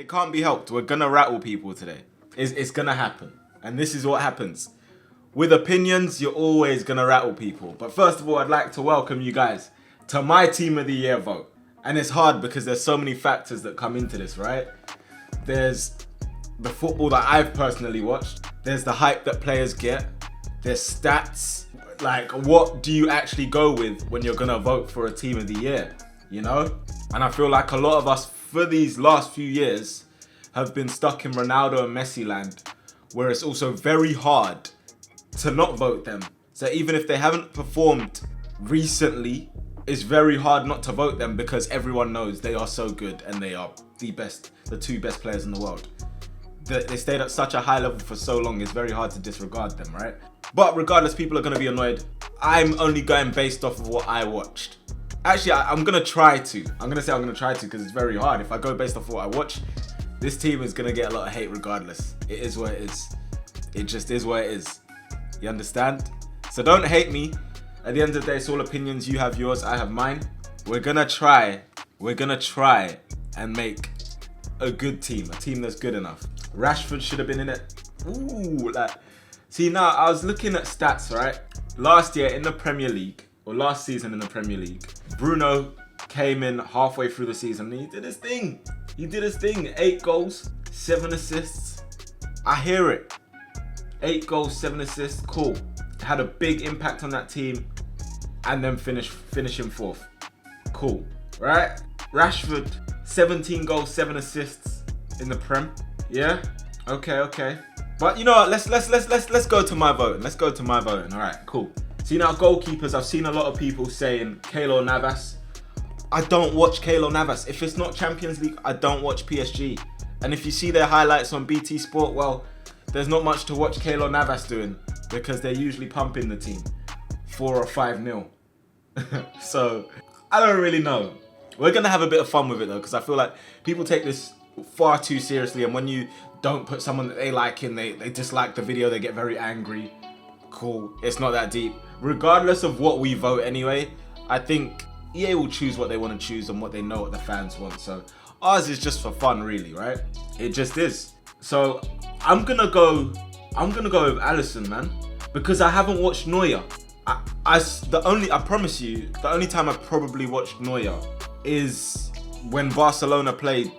It can't be helped. We're gonna rattle people today. It's gonna happen. And this is what happens. With opinions, you're always gonna rattle people. But first of all, I'd like to welcome you guys to my Team of the Year vote. And it's hard because there's so many factors that come into this, right? There's the football that I've personally watched. There's the hype that players get. There's stats. Like, what do you actually go with when you're gonna vote for a Team of the Year? You know? And I feel like a lot of us for these last few years have been stuck in Ronaldo and Messi land, where it's also very hard to not vote them. So even if they haven't performed recently, it's very hard not to vote them because everyone knows they are so good and they are the two best players in the world. They stayed at such a high level for so long, it's very hard to disregard them, right? But regardless, people are going to be annoyed. I'm only going based off of what I watched. Actually, I'm going to try to. I'm going to say I'm going to try to because it's very hard. If I go based off of what I watch, this team is going to get a lot of hate regardless. It is what it is. It just is what it is. You understand? So don't hate me. At the end of the day, it's all opinions. You have yours, I have mine. We're going to try and make a good team. A team that's good enough. Rashford should have been in it. Ooh, like... See, now, I was looking at stats, right? Last year in the Premier League, or last season in the Premier League, Bruno came in halfway through the season and he did his thing. 8 goals, 7 assists. I hear it. 8 goals, 7 assists, cool. Had a big impact on that team and then finishing 4th. Cool, right? Rashford, 17 goals, 7 assists in the Prem. Yeah? Okay. But you know what? Let's go to my voting. Let's go to my voting. All right, cool. See now, goalkeepers. I've seen a lot of people saying Keylor Navas. I don't watch Keylor Navas. If it's not Champions League, I don't watch PSG. And if you see their highlights on BT Sport, well, there's not much to watch Keylor Navas doing because they're usually pumping the team 4 or 5-0. So I don't really know. We're gonna have a bit of fun with it though, because I feel like people take this far too seriously, and when you don't put someone that they like in, they dislike the video, they get very angry. Cool, it's not that deep. Regardless of what we vote anyway, I think EA will choose what they want to choose and what they know what the fans want. So ours is just for fun, really, right? It just is. So I'm gonna go with Alisson, man, because I haven't watched Neuer. I promise you, the only time I probably watched Neuer is when Barcelona played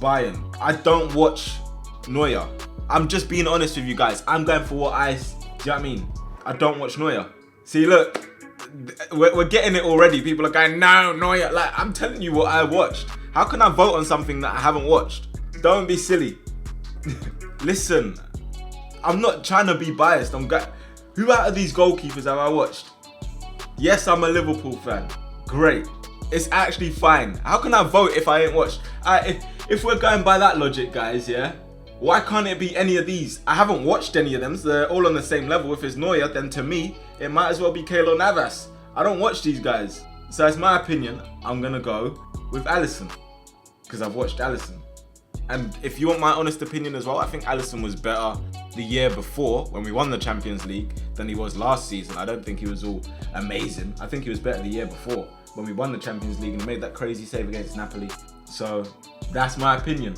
Bayern. I don't watch Neuer. I'm just being honest with you guys. I'm going for what do you know what I mean? I don't watch Neuer. See, look, we're getting it already. People are going, no, Neuer. Like, I'm telling you what I watched. How can I vote on something that I haven't watched? Don't be silly. Listen, I'm not trying to be biased. Who out of these goalkeepers have I watched? Yes, I'm a Liverpool fan. Great. It's actually fine. How can I vote if I ain't watched? If we're going by that logic, guys, yeah? Why can't it be any of these? I haven't watched any of them, so they're all on the same level. If it's Neuer, then to me, it might as well be Keylor Navas. I don't watch these guys. So it's my opinion, I'm gonna go with Alisson. Because I've watched Alisson. And if you want my honest opinion as well, I think Alisson was better the year before when we won the Champions League than he was last season. I don't think he was all amazing. I think he was better the year before when we won the Champions League and made that crazy save against Napoli. So that's my opinion.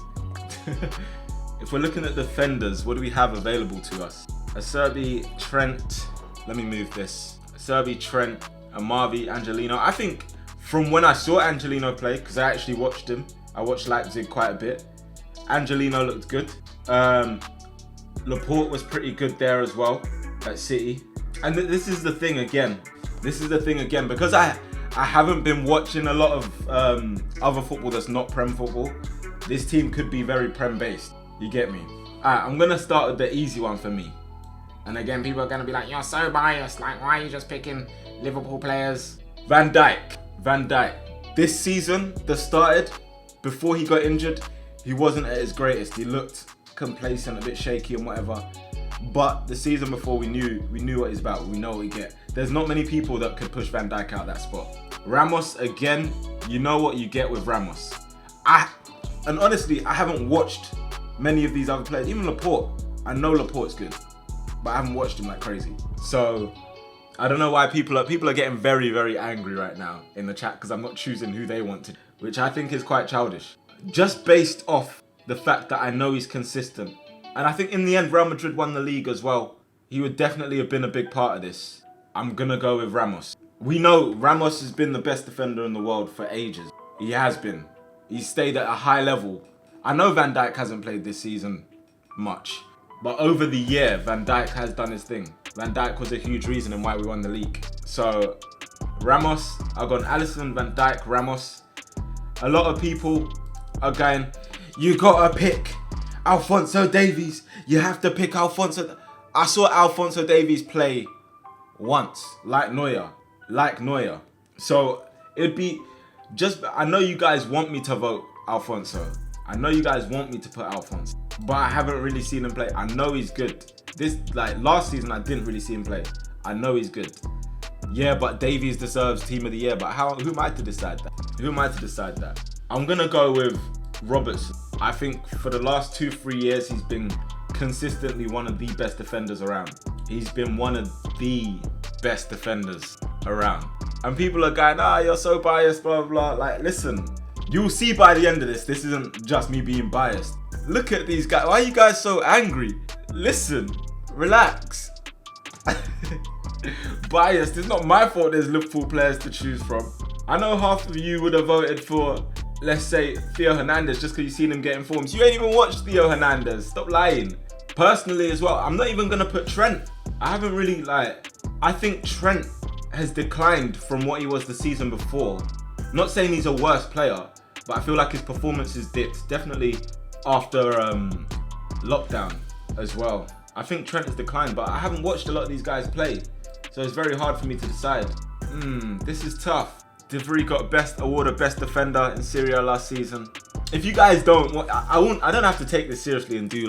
If we're looking at defenders, what do we have available to us? Acerbi, Trent. Let me move this. Acerbi, Trent, Amavi, Angelino. I think from when I saw Angelino play, because I actually watched him, I watched Leipzig quite a bit. Angelino looked good. Laporte was pretty good there as well at City. And this is the thing again. Because I haven't been watching a lot of other football that's not Prem football. This team could be very Prem based. You get me? Alright, I'm gonna start with the easy one for me. And again, people are gonna be like, you're so biased. Like, why are you just picking Liverpool players? Van Dijk. This season that started, before he got injured, he wasn't at his greatest. He looked complacent, a bit shaky and whatever. But the season before, we knew what he's about. We know what we get. There's not many people that could push Van Dijk out that spot. Ramos, again, you know what you get with Ramos. And honestly, I haven't watched many of these other players. Even Laporte. I know Laporte's good, but I haven't watched him like crazy. So I don't know why people are getting very, very angry right now in the chat because I'm not choosing who they want to, which I think is quite childish. Just based off the fact that I know he's consistent. And I think in the end, Real Madrid won the league as well. He would definitely have been a big part of this. I'm going to go with Ramos. We know Ramos has been the best defender in the world for ages. He has been. He's stayed at a high level. I know Van Dijk hasn't played this season much. But over the year, Van Dijk has done his thing. Van Dijk was a huge reason in why we won the league. So, Ramos, I've gone Alisson, Van Dijk, Ramos. A lot of people are going, you gotta pick Alphonso Davies. You have to pick Alphonso. I saw Alphonso Davies play once, like Neuer. So, it'd be just, I know you guys want me to vote Alphonso. I know you guys want me to put Alphonso. But I haven't really seen him play. I know he's good. Last season, I didn't really see him play. I know he's good. Yeah, but Davies deserves Team of the Year. But who am I to decide that? I'm going to go with Robertson. I think for the last 2-3 years, he's been consistently one of the best defenders around. He's been one of the best defenders around. And people are going, you're so biased, blah, blah, blah. Like, listen, you'll see by the end of this isn't just me being biased. Look at these guys. Why are you guys so angry? Listen, relax. Biased. It's not my fault there's Liverpool players to choose from. I know half of you would have voted for, let's say, Theo Hernandez just because you've seen him getting forms. You ain't even watched Theo Hernandez. Stop lying. Personally as well, I'm not even going to put Trent. I haven't really, I think Trent has declined from what he was the season before. Not saying he's a worse player, but I feel like his performance has dipped. Definitely after lockdown as well. I think Trent has declined, but I haven't watched a lot of these guys play. So it's very hard for me to decide. This is tough. Divry got award of best defender in Serie A last season. If you guys don't, I don't have to take this seriously and do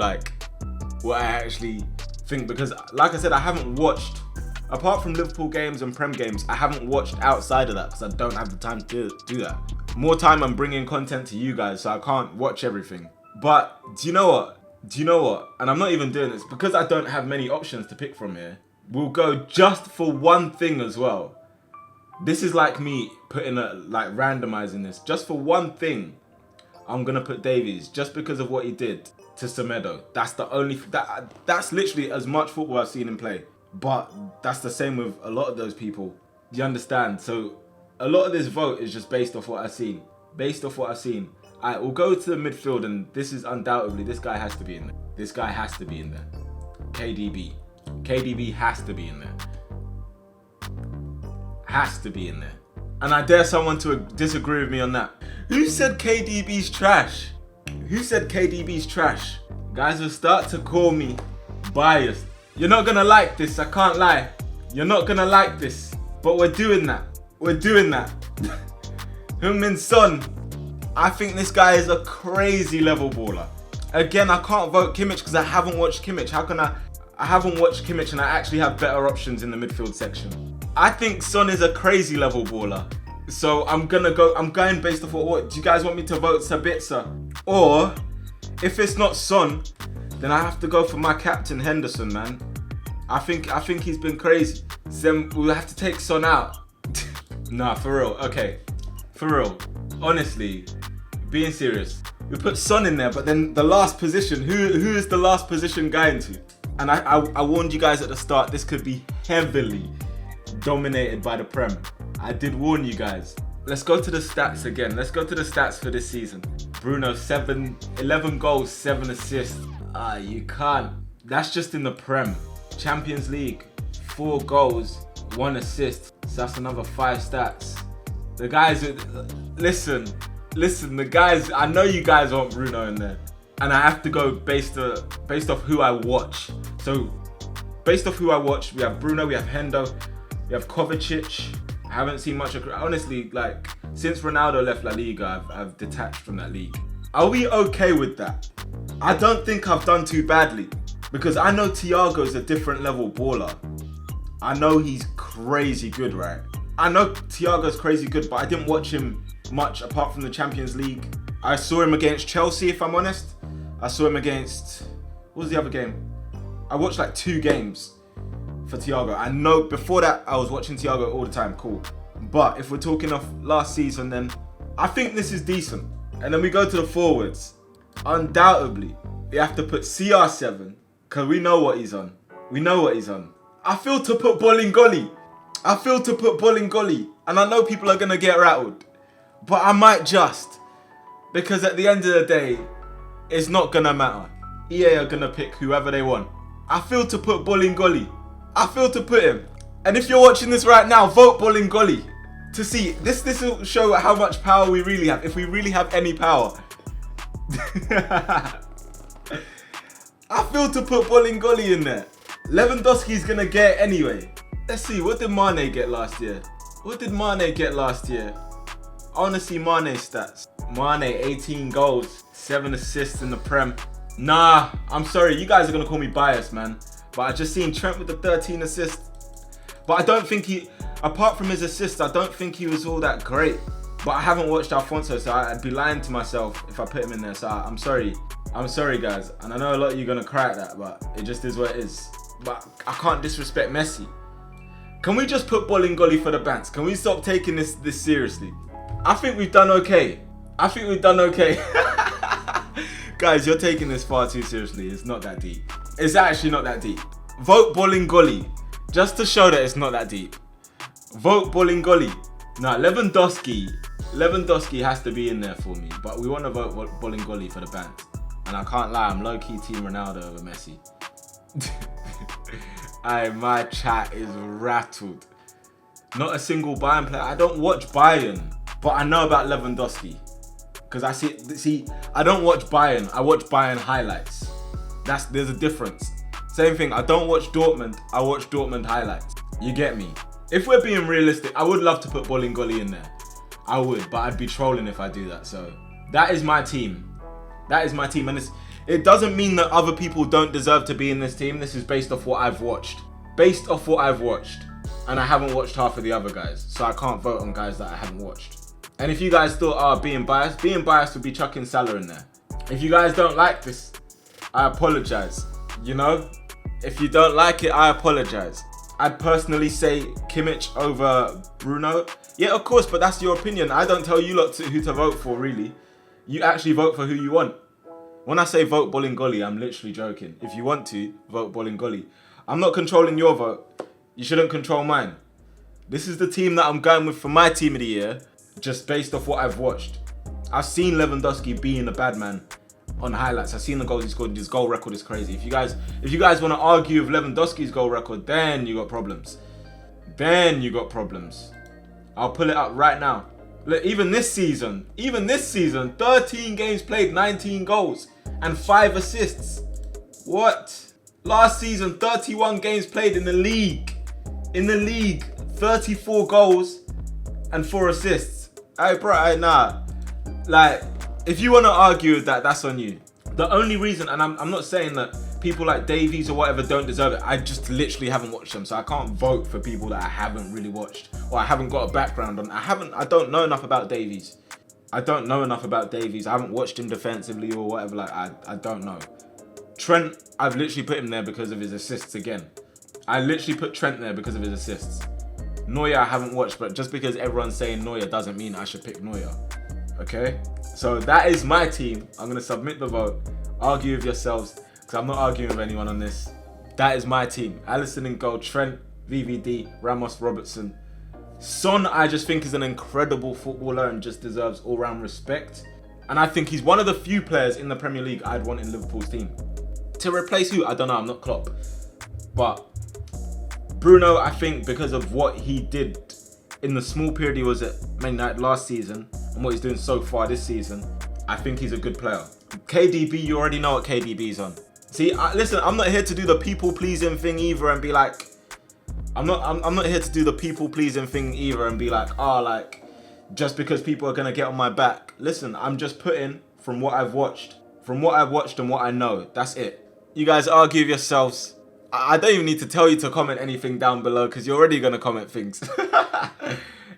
what I actually think, because like I said, I haven't watched, apart from Liverpool games and Prem games, I haven't watched outside of that because I don't have the time to do that. More time I'm bringing content to you guys, so I can't watch everything. But do you know what? And I'm not even doing this because I don't have many options to pick from here. We'll go just for one thing as well. This is like me putting randomizing this. Just for one thing, I'm gonna put Davies just because of what he did to Semedo. That's the only that's literally as much football I've seen him play. But that's the same with a lot of those people. Do you understand? So a lot of this vote is just based off what I've seen. Alright, we'll go to the midfield, and this is undoubtedly, this guy has to be in there. KDB. KDB has to be in there. And I dare someone to disagree with me on that. Who said KDB's trash? Guys will start to call me biased. You're not gonna like this, I can't lie. You're not gonna like this. But we're doing that. Heung-min Son. I think this guy is a crazy level baller. Again, I can't vote Kimmich because I haven't watched Kimmich. How can I haven't watched Kimmich and I actually have better options in the midfield section. I think Son is a crazy level baller. So I'm going based off what do you guys want me to vote Sabitzer? Or if it's not Son, then I have to go for my captain Henderson, man. I think he's been crazy. So then we'll have to take Son out. Nah, for real. Okay. For real. Honestly, being serious. We put Son in there, but then the last position, who is the last position going to? And I warned you guys at the start, this could be heavily dominated by the Prem. I did warn you guys. Let's go to the stats again. Let's go to the stats for this season. Bruno, 11 goals, 7 assists. You can't. That's just in the Prem. Champions League, 4 goals, 1 assist. So that's another 5 stats. The guys, listen, the guys, I know you guys want Bruno in there. And I have to go based off who I watch. So, based off who I watch, we have Bruno, we have Hendo, we have Kovacic. I haven't seen much of, honestly, like, since Ronaldo left La Liga, I've detached from that league. Are we okay with that? I don't think I've done too badly. Because I know Thiago's a different level baller. I know he's crazy good, right? I know Thiago's crazy good, but I didn't watch him much apart from the Champions League. I saw him against Chelsea, if I'm honest. I saw him against, what was the other game? I watched like 2 games for Thiago. I know before that I was watching Thiago all the time, cool. But if we're talking of last season, then I think this is decent. And then we go to the forwards. Undoubtedly, you have to put CR7 because we know what he's on. We know what he's on. I feel to put Bolingoli. And I know people are going to get rattled. But I might just. Because at the end of the day, it's not going to matter. EA are going to pick whoever they want. I feel to put Bolingoli. I feel to put him. And if you're watching this right now, vote Bolingoli. To see, this will show how much power we really have. If we really have any power. I feel to put Bolingoli in there. Lewandowski's going to get it anyway. Let's see, what did Mane get last year? I want to see Mane's stats. Mane, 18 goals, 7 assists in the Prem. Nah, I'm sorry, you guys are going to call me biased, man. But I just seen Trent with the 13 assists. But I don't think apart from his assists, I don't think he was all that great. But I haven't watched Alfonso, so I'd be lying to myself if I put him in there. So I'm sorry. I'm sorry, guys. And I know a lot of you are going to cry at that, but it just is what it is. But I can't disrespect Messi. Can we just put Bolingoli for the bants? Can we stop taking this seriously? I think we've done okay. Guys, you're taking this far too seriously. It's not that deep. It's actually not that deep. Vote Bolingoli. Just to show that it's not that deep. Vote Bolingoli. Now, Lewandowski has to be in there for me. But we want to vote Bolingoli for the bants. And I can't lie, I'm low-key Team Ronaldo over Messi. My chat is rattled. Not a single Bayern player. I don't watch Bayern, but I know about Lewandowski. Because I see, I don't watch Bayern. I watch Bayern highlights. There's a difference. Same thing, I don't watch Dortmund. I watch Dortmund highlights. You get me? If we're being realistic, I would love to put Bolingoli in there. I would, but I'd be trolling if I do that. So that is my team. And it doesn't mean that other people don't deserve to be in this team. This is based off what I've watched. And I haven't watched half of the other guys. So I can't vote on guys that I haven't watched. And if you guys thought, being biased would be chucking Salah in there. If you guys don't like this, I apologize. You know? If you don't like it, I apologize. I'd personally say Kimmich over Bruno. Yeah, of course, but that's your opinion. I don't tell you lot who to vote for, really. You actually vote for who you want. When I say vote Bolingoli, I'm literally joking. If you want to, vote Bolingoli. I'm not controlling your vote. You shouldn't control mine. This is the team that I'm going with for my team of the year, just based off what I've watched. I've seen Lewandowski being a bad man on highlights. I've seen the goals he scored. His goal record is crazy. If you guys want to argue with Lewandowski's goal record, then you got problems. I'll pull it up right now. Look, even this season, 13 games played, 19 goals and 5 assists. What? Last season, 31 games played in the league. 34 goals and 4 assists. Nah. Like, if you want to argue with that, that's on you. The only reason, and I'm not saying that people like Davies or whatever don't deserve it. I just literally haven't watched them, so I can't vote for people that I haven't really watched or I haven't got a background on. I don't know enough about Davies. I haven't watched him defensively or whatever. Like, I don't know. Trent, I've literally put him there because of his assists again. I literally put Trent there because of his assists. Neuer I haven't watched, but just because everyone's saying Neuer doesn't mean I should pick Neuer. Okay? So that is my team. I'm going to submit the vote. Argue with yourselves, because I'm not arguing with anyone on this. That is my team. Alisson in goal, Trent, VVD, Ramos, Robertson. Son, I just think is an incredible footballer and just deserves all-round respect. And I think he's one of the few players in the Premier League I'd want in Liverpool's team. To replace who? I don't know. I'm not Klopp. But Bruno, I think because of what he did in the small period he was at Man United last season and what he's doing so far this season, I think he's a good player. KDB, you already know what KDB's on. See, listen, I'm not here to do the people-pleasing thing either and be like, I'm not here to do the people-pleasing thing either and be like, like, just because people are going to get on my back. Listen, I'm just putting from what I've watched. From what I've watched and what I know. That's it. You guys argue with yourselves. I don't even need to tell you to comment anything down below because you're already going to comment things.